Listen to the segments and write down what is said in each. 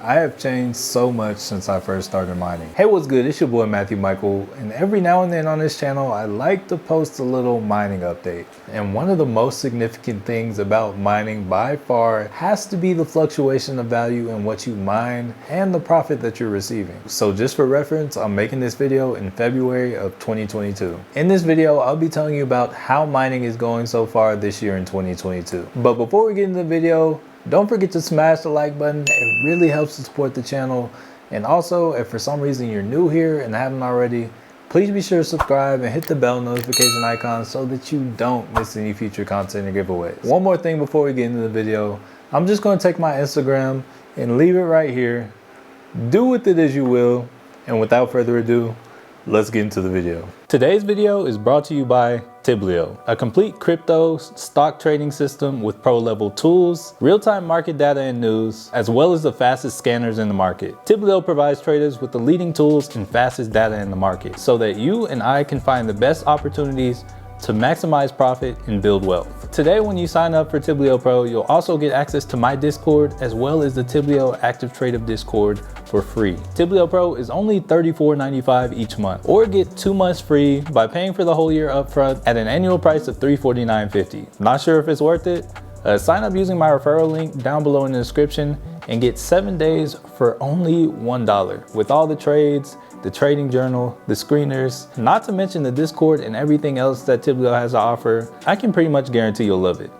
I have changed so much since I first started mining. Hey, what's good? It's your boy Matthew Michael, and every now and then on this channel I like to post a little mining update. And one of the most significant things about mining by far has to be the fluctuation of value in what you mine and the profit that you're receiving. So just for reference, I'm making this video in February of 2022. In this video, I'll be telling you about how mining is going so far this year in 2022. But before we get into the video, don't forget to smash the like button. It really helps to support the channel. And also, if for some reason you're new here and haven't already, please be sure to subscribe and hit the bell notification icon so that you don't miss any future content or giveaways. One more thing before we get into the video, I'm just going to take my Instagram and leave it right here. Do with it as you will. And without further ado, let's get into the video. Today's video is brought to you by TIBLIO, a complete crypto stock trading system with pro level tools, real-time market data and news, as well as the fastest scanners in the market. TIBLIO provides traders with the leading tools and fastest data in the market so that you and I can find the best opportunities to maximize profit and build wealth. Today, when you sign up for TIBLIO Pro, you'll also get access to my Discord as well as the TIBLIO Active Trader Discord for free. TIBLIO Pro is only $34.95 each month, or get 2 months free by paying for the whole year upfront at an annual price of $349.50. Not sure if it's worth it? Sign up using my referral link down below in the description and get 7 days for only $1 with all the trades, the trading journal, the screeners, not to mention the Discord and everything else that TIBLIO has to offer. I can pretty much guarantee you'll love it.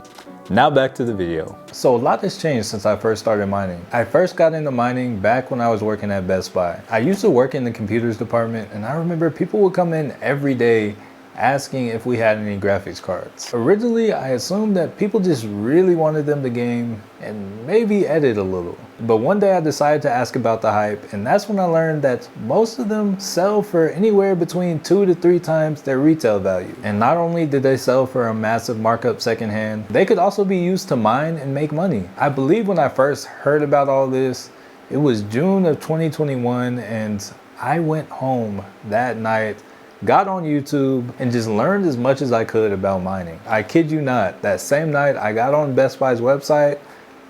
Now back to the video. So a lot has changed since I first started mining. I first got into mining back when I was working at Best Buy. I used to work in the computers department, and I remember people would come in every day asking if we had any graphics cards. Originally, I assumed that people just really wanted them to game and maybe edit a little. But one day I decided to ask about the hype, and that's when I learned that most of them sell for anywhere between 2 to 3 times their retail value. And not only did they sell for a massive markup secondhand, they could also be used to mine and make money. I believe when I first heard about all this, it was June of 2021, and I went home that night, got on YouTube, and just learned as much as I could about mining. I kid you not, that same night I got on Best Buy's website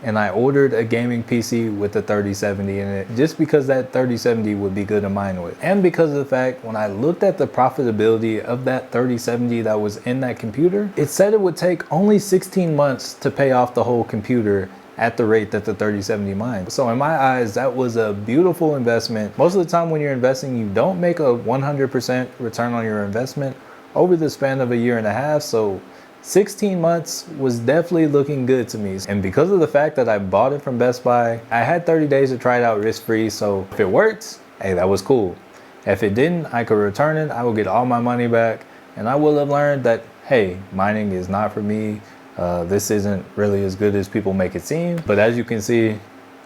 and I ordered a gaming PC with a 3070 in it, just because that 3070 would be good to mine with. And because of the fact, when I looked at the profitability of that 3070 that was in that computer, it said it would take only 16 months to pay off the whole computer at the rate that the 3070 mines. So in my eyes, that was a beautiful investment. Most of the time when you're investing, you don't make a 100% return on your investment over the span of a year and a half. So 16 months was definitely looking good to me. And because of the fact that I bought it from Best Buy, I had 30 days to try it out risk-free. So if it worked, hey, that was cool. If it didn't, I could return it. I will get all my money back. And I will have learned that, hey, mining is not for me. This isn't really as good as people make it seem. But as you can see,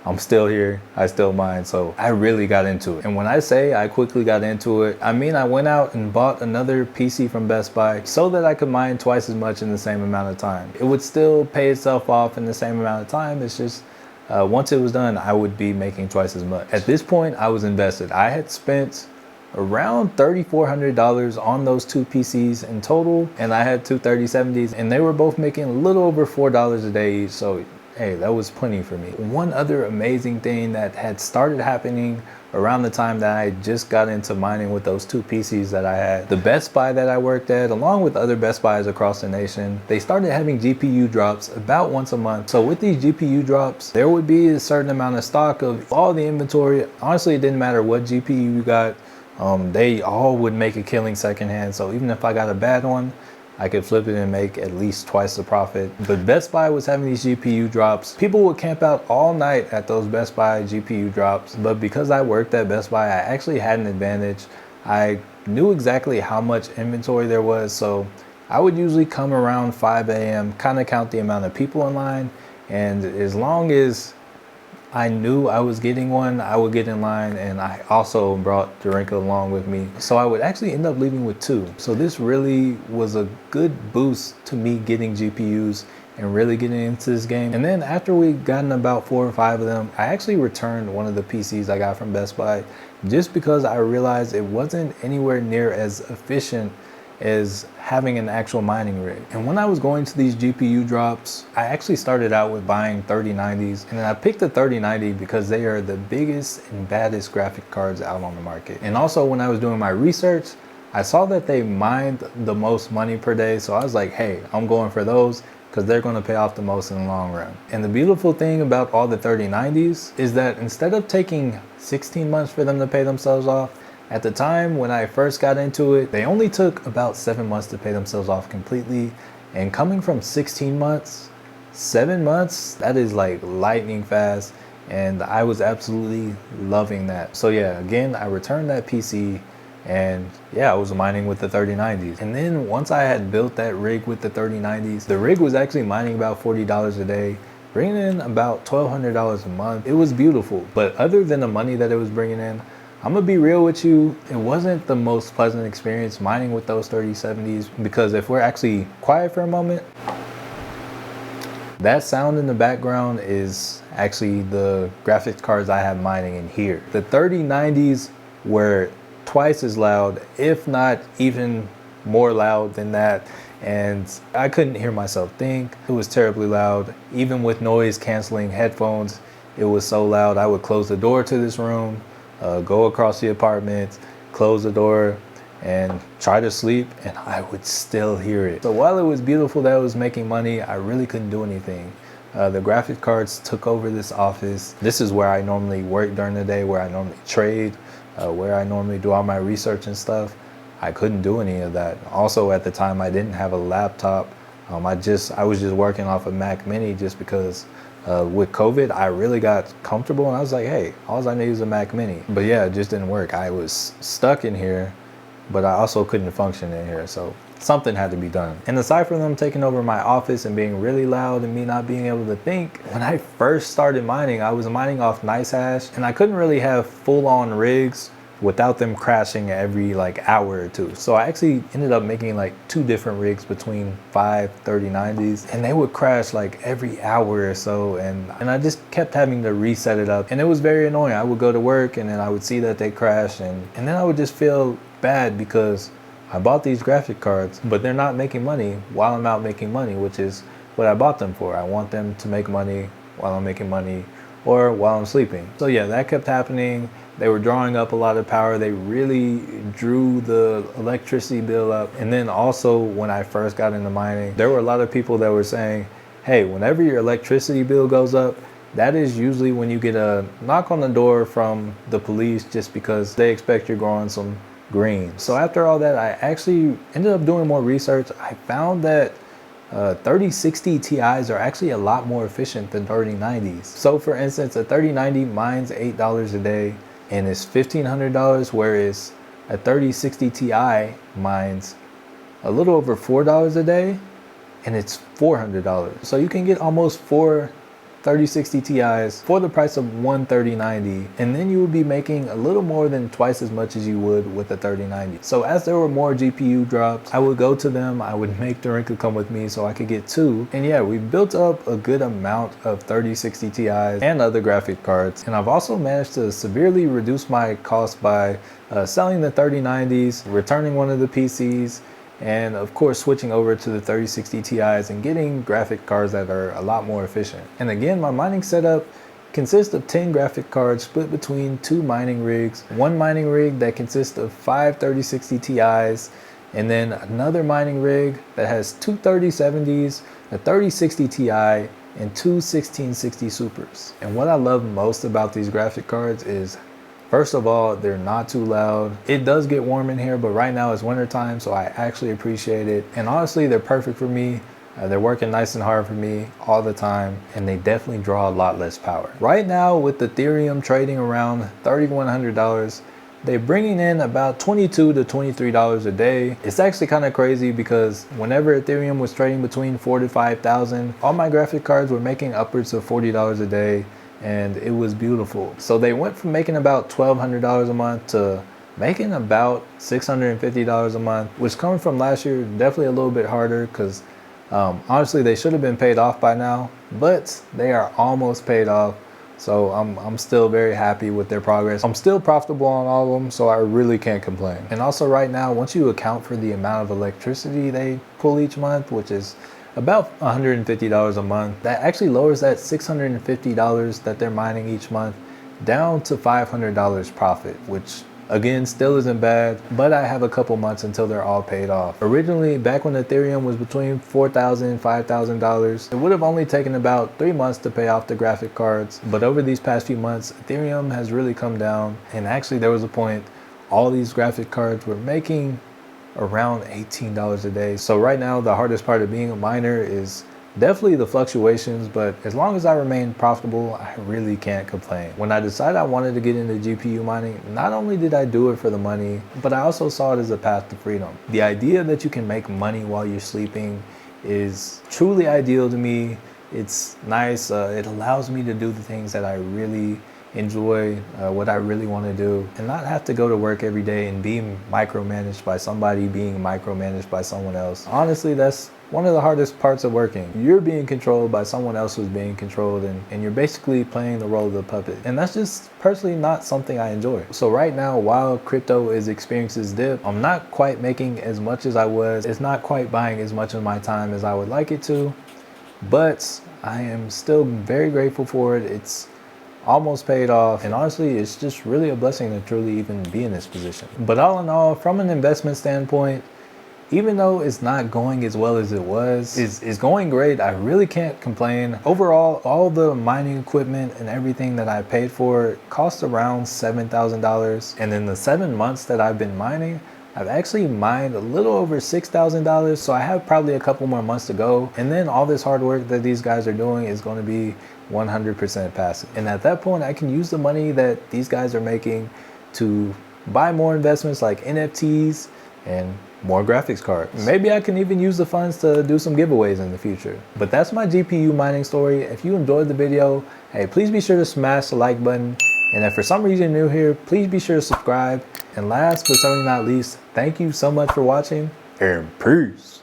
I'm still here. I still mine. So I really got into it. And when I say I quickly got into it, I mean I went out and bought another PC from Best Buy so that I could mine twice as much in the same amount of time. It would still pay itself off in the same amount of time. It's just once it was done, I would be making twice as much. At this point, I was invested. I had spent around $3,400 on those 2 PCs in total, and I had 2 3070s, and they were both making a little over $4 a day each. So hey, that was plenty for me. One other amazing thing that had started happening around the time that I just got into mining with those 2 PCs that I had, the Best Buy that I worked at, along with other Best Buys across the nation, they started having GPU drops about once a month. So with these GPU drops, there would be a certain amount of stock of all the inventory. Honestly, it didn't matter what GPU you got. They all would make a killing secondhand. So even if I got a bad one, I could flip it and make at least twice the profit. But Best Buy was having these GPU drops. People would camp out all night at those Best Buy GPU drops. But because I worked at Best Buy, I actually had an advantage. I knew exactly how much inventory there was. So I would usually come around 5 a.m., kind of count the amount of people in line. And as long as I knew I was getting one, I would get in line, and I also brought Darinka along with me. So I would actually end up leaving with 2. So this really was a good boost to me getting GPUs and really getting into this game. And then after we gotten about 4 or 5 of them, I actually returned one of the PCs I got from Best Buy just because I realized it wasn't anywhere near as efficient is having an actual mining rig. And when I was going to these GPU drops, I actually started out with buying 3090s, and then I picked the 3090 because they are the biggest and baddest graphic cards out on the market. And also when I was doing my research, I saw that they mined the most money per day, so I was like, hey, I'm going for those because they're going to pay off the most in the long run. And the beautiful thing about all the 3090s is that instead of taking 16 months for them to pay themselves off, at the time when I first got into it, they only took about 7 months to pay themselves off completely. And coming from 16 months, 7 months, that is like lightning fast. And I was absolutely loving that. So yeah, again, I returned that PC, and yeah, I was mining with the 3090s. And then once I had built that rig with the 3090s, the rig was actually mining about $40 a day, bringing in about $1,200 a month. It was beautiful. But other than the money that it was bringing in, I'm gonna be real with you, it wasn't the most pleasant experience mining with those 3070s, because if we're actually quiet for a moment, that sound in the background is actually the graphics cards I have mining in here. The 3090s were twice as loud, if not even more loud than that, and I couldn't hear myself think. It was terribly loud. Even with noise canceling headphones, it was so loud. I would close the door to this room, go across the apartment, close the door, and try to sleep, and I would still hear it. So while it was beautiful that it was making money, I really couldn't do anything. The graphic cards took over this office. This is where I normally work during the day, where I normally trade, where I normally do all my research and stuff. I couldn't do any of that. Also at the time, I didn't have a laptop. I was just working off a Mac Mini just because with COVID, I really got comfortable, and I was like, hey, all I need is a Mac Mini. But yeah, it just didn't work. I was stuck in here, but I also couldn't function in here. So something had to be done. And aside from them taking over my office and being really loud and me not being able to think, when I first started mining, I was mining off NiceHash, and I couldn't really have full-on rigs without them crashing every like hour or two. So I actually ended up making like 2 different rigs between 5 3090s, and they would crash like every hour or so, and I just kept having to reset it up, and it was very annoying. I would go to work and then I would see that they crashed, and then I would just feel bad because I bought these graphic cards, but they're not making money while I'm out making money, which is what I bought them for. I want them to make money while I'm making money or while I'm sleeping. So yeah, that kept happening. They were drawing up a lot of power. They really drew the electricity bill up. And then also when I first got into mining, there were a lot of people that were saying, hey, whenever your electricity bill goes up, that is usually when you get a knock on the door from the police, just because they expect you're growing some green. So after all that, I actually ended up doing more research. I found that 3060 Ti's are actually a lot more efficient than 3090s. So for instance, a 3090 mines $8 a day and is $1,500, whereas a 3060 Ti mines a little over $4 a day and it's $400. So you can get almost 4 3060 Ti's for the price of one 3090, and then you would be making a little more than twice as much as you would with a 3090. So as there were more GPU drops, I would go to them, I would make Dorinka come with me so I could get 2. And yeah, we built up a good amount of 3060 Ti's and other graphic cards. And I've also managed to severely reduce my cost by selling the 3090s, returning one of the PCs, and of course switching over to the 3060 Ti's and getting graphic cards that are a lot more efficient. And again, my mining setup consists of 10 graphic cards split between 2 mining rigs, one mining rig that consists of 5 3060 Ti's, and then another mining rig that has 2 3070s, a 3060 Ti, and 2 1660 Supers. And what I love most about these graphic cards is, first of all, they're not too loud. It does get warm in here, but right now it's winter time, so I actually appreciate it. And honestly, they're perfect for me. They're working nice and hard for me all the time, and they definitely draw a lot less power. Right now, with Ethereum trading around $3,100, they're bringing in about $22 to $23 a day. It's actually kind of crazy because whenever Ethereum was trading between 4,000 to 5,000, all my graphic cards were making upwards of $40 a day, and it was beautiful. So they went from making about $1,200 a month to making about $650 a month, which coming from last year, definitely a little bit harder because honestly, they should have been paid off by now, but they are almost paid off. So I'm still very happy with their progress. I'm still profitable on all of them, so I really can't complain. And also right now, once you account for the amount of electricity they pull each month, which is about $150 a month, that actually lowers that $650 that they're mining each month down to $500 profit, which again still isn't bad, but I have a couple months until they're all paid off. Originally, back when Ethereum was between $4,000 and $5,000, it would have only taken about 3 months to pay off the graphic cards. But over these past few months, Ethereum has really come down, and actually there was a point all these graphic cards were making around $18 a day. So right now, the hardest part of being a miner is definitely the fluctuations, but as long as I remain profitable, I really can't complain. When I decided I wanted to get into GPU mining, not only did I do it for the money, but I also saw it as a path to freedom. The idea that you can make money while you're sleeping is truly ideal to me. It's nice. It allows me to do the things that I really enjoy, what I really want to do, and not have to go to work every day and be micromanaged by somebody being micromanaged by someone else. Honestly, that's one of the hardest parts of working. You're being controlled by someone else who's being controlled, and you're basically playing the role of the puppet. And that's just personally not something I enjoy. So right now, while crypto is experiencing this dip, I'm not quite making as much as I was. It's not quite buying as much of my time as I would like it to, but I am still very grateful for it. It's almost paid off, and honestly, it's just really a blessing to truly even be in this position. But all in all, from an investment standpoint, even though it's not going as well as it was, it's going great. I really can't complain. Overall, all the mining equipment and everything that I paid for cost around $7,000. And in the 7 months that I've been mining, I've actually mined a little over $6,000. So I have probably a couple more months to go. And then all this hard work that these guys are doing is going to be 100% passive. And at that point, I can use the money that these guys are making to buy more investments like NFTs and more graphics cards. Maybe I can even use the funds to do some giveaways in the future. But that's my GPU mining story. If you enjoyed the video, hey, please be sure to smash the like button. And if for some reason you're new here, please be sure to subscribe. And last but certainly not least, thank you so much for watching, and peace.